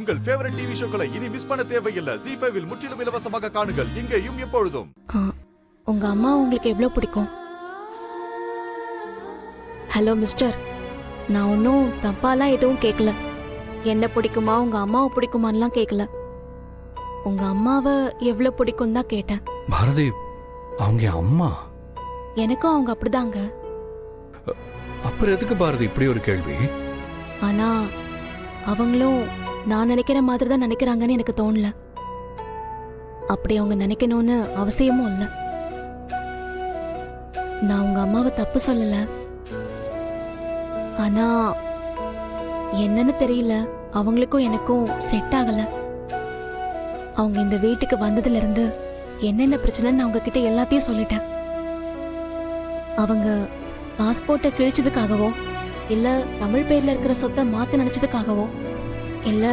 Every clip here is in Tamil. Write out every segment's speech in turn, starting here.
உங்கள் ஃபேவரட் டிவி ஷோக்களை இனி மிஸ் பண்ண தேவையில்லை. ZEE5 இல் முற்றிலும் இலவசமாக காணுங்கள், இங்கேயும் எப்பொழுதும். உங்க அம்மா உங்களுக்கு எவ்வளவு பிடிக்கும்? ஹலோ மிஸ்டர், நான் ஒன்றும் தப்பாலாம் எதுவும் கேட்கல. என்ன பிடிக்குமா உங்க அம்மாவை பிடிக்குமான்லாம் கேட்கல. உங்க அம்மாவை எவ்வளவு பிடிக்கும் தான் கேட்டேன். பாரதி, அவங்க அம்மா எனக்கும் அவங்க அப்படிதாங்க. அப்புறம் எதுக்கு பாரதி இப்படி ஒரு கேள்வி? ஆனா அவங்களும் நான் நினைக்கிற மாதிரி தான் நினைக்கிறாங்கன்னு எனக்கு தோணல. அப்படி அவங்க நினைக்கணும்னு அவசியமும் இல்லை. நான் உங்க அம்மாவை தப்பு சொல்லல. ஆனா என்னன்னு தெரியல, அவங்களுக்கும் எனக்கும் செட் ஆகல. அவங்க இந்த வீட்டுக்கு வந்ததுல இருந்து என்னென்ன பிரச்சனைன்னு நான் உங்ககிட்ட எல்லாத்தையும் சொல்லிட்டேன். அவங்க பாஸ்போர்ட்டை கிழிச்சதுக்காகவோ, இல்ல தமிழ் பேர்ல இருக்கிற சொத்தை மாத்த நினைச்சதுக்காகவோ, இல்ல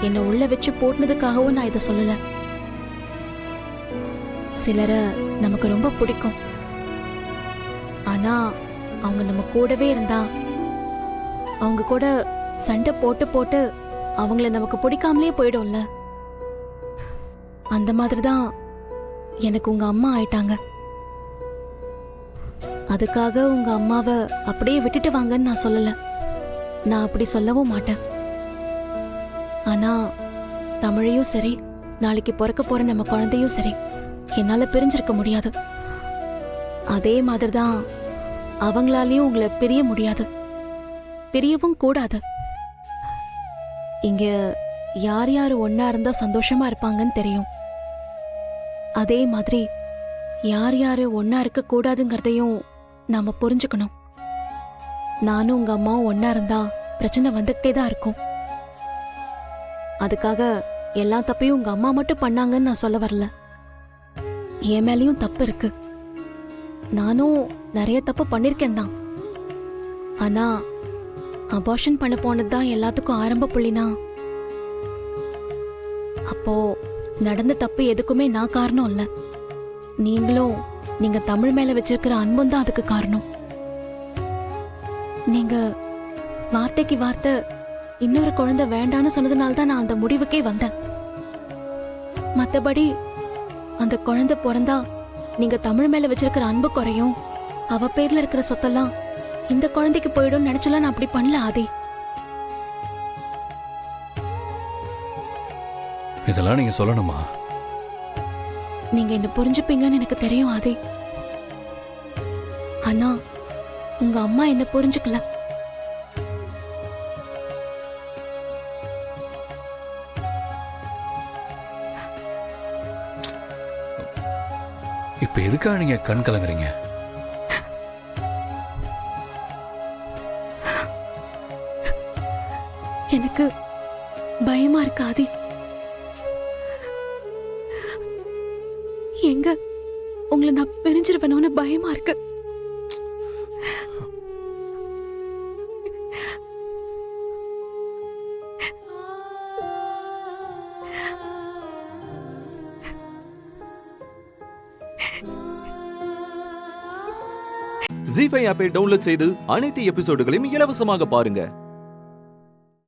என்ன உள்ள வச்சு போட்டுனதுக்காகவோ நான் இதை சொல்லல. சிலரை நமக்கு ரொம்ப பிடிக்கும். ஆனா அவங்க நம்ம கூடவே இருந்தா, அவங்க கூட சண்டை போட்டு போட்டு அவங்கள நமக்கு பிடிக்காமலே போயிடும்ல. அந்த மாதிரிதான் எனக்கு உங்க அம்மா ஆயிட்டாங்க. அதுக்காக உங்க அம்மாவை அப்படியே விட்டுட்டு வாங்கன்னு நான் சொல்லல. நான் அப்படி சொல்லவும் மாட்டேன். ஆனா தமிழையும் சரி, நாளைக்கு பிறக்க போற நம்ம குழந்தையும் சரி, என்னால பிரிஞ்சிருக்க முடியாது. அதே மாதிரிதான் அவங்களாலையும் உங்களை பிரிய முடியாது, பிரியவும் கூடாது. இங்க யார் யார் ஒன்னா இருந்தா சந்தோஷமா இருப்பாங்கன்னு தெரியும். அதே மாதிரி யார் யாரு ஒன்னா இருக்க கூடாதுங்கிறதையும் நாம புரிஞ்சுக்கணும். நானும் உங்க அம்மாவும் ஒன்னா இருந்தா பிரச்சனை வந்துகிட்டே தான் இருக்கும். அதுக்காக எல்லா தப்பையும் உங்க அம்மா மட்டும் பண்ணாங்கன்னு நான் சொல்ல வரல. என் மேலேயும் தப்பு இருக்கு. நானும் நிறைய தப்பு பண்ணிருக்கேன் தான். ஆனா அபார்ஷன் பண்ண போனதுதான் எல்லாத்துக்கும் ஆரம்ப புள்ளினா, அப்போ நடந்த தப்பு எதுக்குமே நான் காரணம் இல்ல. நீங்களும் நீங்க தமிழ் மேல வச்சிருக்கிற அன்பும் தான் அதுக்கு காரணம். நீங்க வார்த்தைக்கு வார்த்தை இன்னொரு குழந்தை வேண்டான்னு சொன்னதுனால தான் நான் அந்த முடிவுக்கே வந்தேன். மத்தபடி அந்த குழந்தை பிறந்தா நீங்க தமிழ் மேல வச்சிருக்கிற அன்பு குறையும், அவ பேர்ல இருக்கிற சொத்தெல்லாம் இந்த குழந்தைக்கு போயிடும் நினைச்சலாம் நான் அப்படி பண்ணல. ஆதி, இதெல்லாம் நீங்க சொல்லணுமா? நீங்க என்ன புரிஞ்சுப்பீங்கன்னு எனக்கு தெரியும் ஆதி. ஆனா உங்க அம்மா என்ன புரிஞ்சுக்கல. இப்ப எதுக்காக நீங்க கண் கலங்குறீங்க? எனக்கு பயமா இருக்கு ஆதி. எங்க உங்களை நான் பிரிஞ்சிருவேணும்னு பயமா இருக்கு. ZEE5 ஆப்பை டவுன்லோட் செய்து அனைத்து எபிசோடுகளையும் இலவசமாக பாருங்க.